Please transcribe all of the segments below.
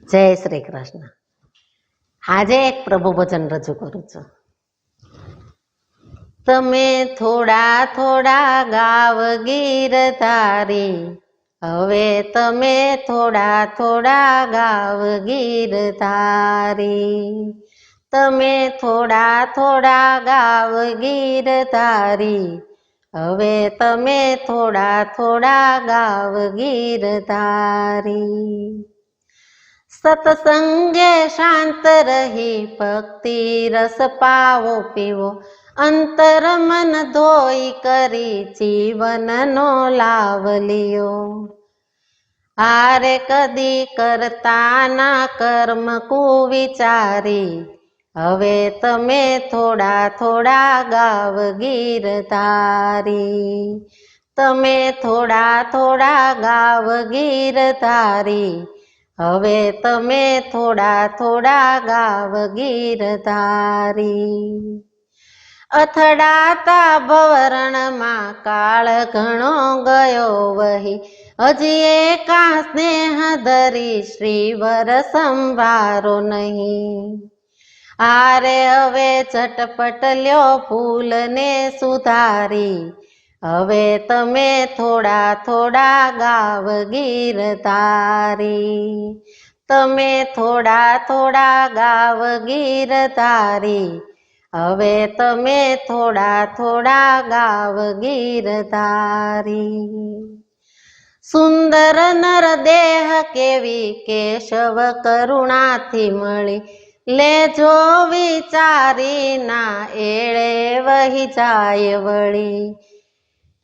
જય શ્રી કૃષ્ણ. આજે એક પ્રભુ ભજન રજૂ કરું છું. તમે થોડા થોડા ગાવ ગીરધારી, હવે તમે થોડા થોડા ગાવ ગીરધારી. તમે થોડા થોડા ગાવ ગીરધારી, હવે તમે થોડા થોડા ગાવ ગીરધારી. સત્સંગે શાંત રહી ભક્તિ રસ પાવો પીવો, અંતર મન ધોઈ કરી જીવનનો લાવ લ્યો. હારે કદી કરતા ના કર્મ કુવિચારી, હવે તમે થોડા થોડા ગાવ ગીરધારી. તમે થોડા થોડા ગાવ ગીરધારી, હવે તમે થોડા થોડા ગાવ ગીરધારી. અથડાતા ભવરણમાં કાળ ઘણો ગયો વહી, હજી એકા સ્નેહ ધરી શ્રીવર સંભારો નહીં. હારે હવે ઝટપટ લ્યો ભૂલને સુધારી, હવે તમે થોડા થોડા ગાવ ગીરધારી. તમે થોડા થોડા ગાવ ગીરધારી, હવે તમે થોડા થોડા ગાવ ગીરધારી. સુંદર નર દેહ કેવી કેશવ કરુણાથી મળી, લેજો વિચારી ના એળે વહી જાય વળી.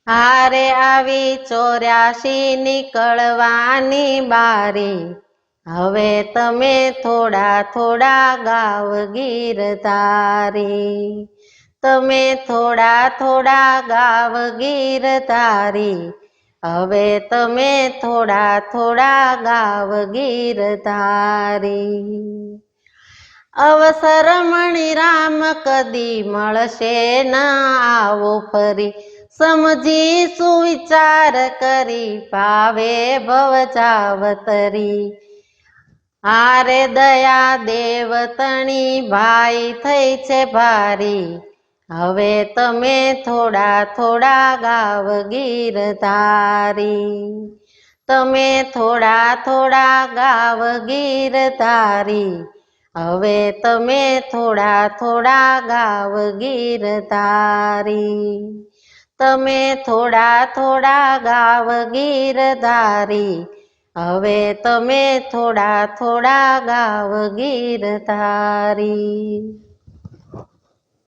હારે આવી 84 નીકળવાની બારી, હવે તમે થોડા થોડા ગાવ ગીરધારી. તમે થોડા થોડા ગાવ ગીરધારી, હવે તમે થોડા થોડા ગાવ ગીરધારી. અવસર મણી રામ કદી મળશે ના આવો ફરી, સમજી સુવિચાર કરી ભાવે ભવ જાવતરી. હારે દયા દેવ તણી ભાઈ થઈ છે ભારી, હવે તમે થોડા થોડા ગાવ ગીરધારી. તમે થોડા થોડા ગાવ ગીરધારી, હવે તમે થોડા થોડા ગાવ ગીરધારી. તમે થોડા થોડા ગાવ ગીરધારી, હવે તમે થોડા થોડા ગાવ ગીરધારી.